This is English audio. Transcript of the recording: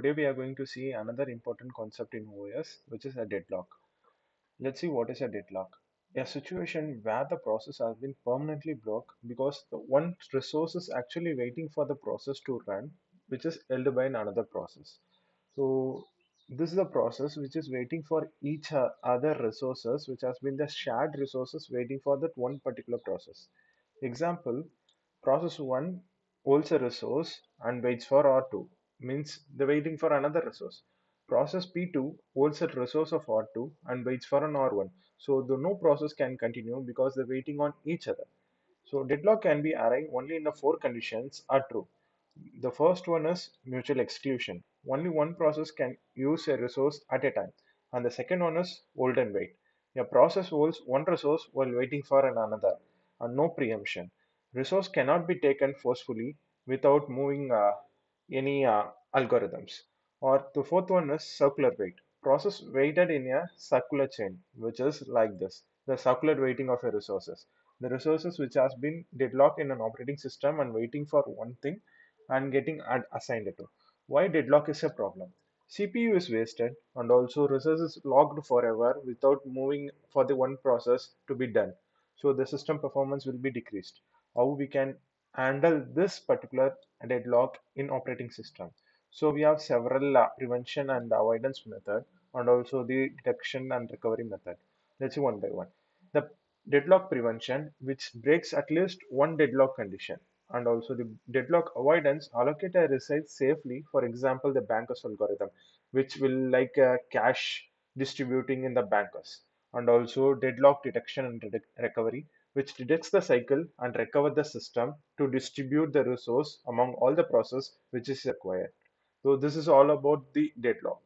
Today we are going to see another important concept in OS, which is a deadlock. Let's see what is a deadlock. A situation where the process has been permanently blocked because the one resource is actually waiting for the process to run, which is held by another process. So this is a process which is waiting for each other resources, which has been the shared resources waiting for that one particular process. Example, process 1 holds a resource and waits for R2, means they're waiting for another resource. Process P2 holds a resource of R2 and waits for an R1. So the no process can continue because they're waiting on each other. So deadlock can be arrived only in the four conditions are true. The first one is mutual exclusion. Only one process can use a resource at a time. And the second one is hold and wait. A process holds one resource while waiting for another, and no preemption. Resource cannot be taken forcefully without moving any algorithms. Or the fourth one is circular wait. Process waited in a circular chain, which is like this: the circular waiting of a resources. The resources which has been deadlocked in an operating system and waiting for one thing and getting assigned it to. Why deadlock is a problem? CPU is wasted and also resources locked forever without moving for the one process to be done. So the system performance will be decreased. How we can handle this particular deadlock in operating system? So we have several prevention and avoidance method and also the detection and recovery method. Let's see one by one. The deadlock prevention, which breaks at least one deadlock condition, and also the deadlock avoidance, allocate a resource safely. For example, the bankers algorithm, which will like cache distributing in the bankers, and also deadlock detection and recovery, which detects the cycle and recover the system to distribute the resource among all the process which is required. So this is all about the deadlock.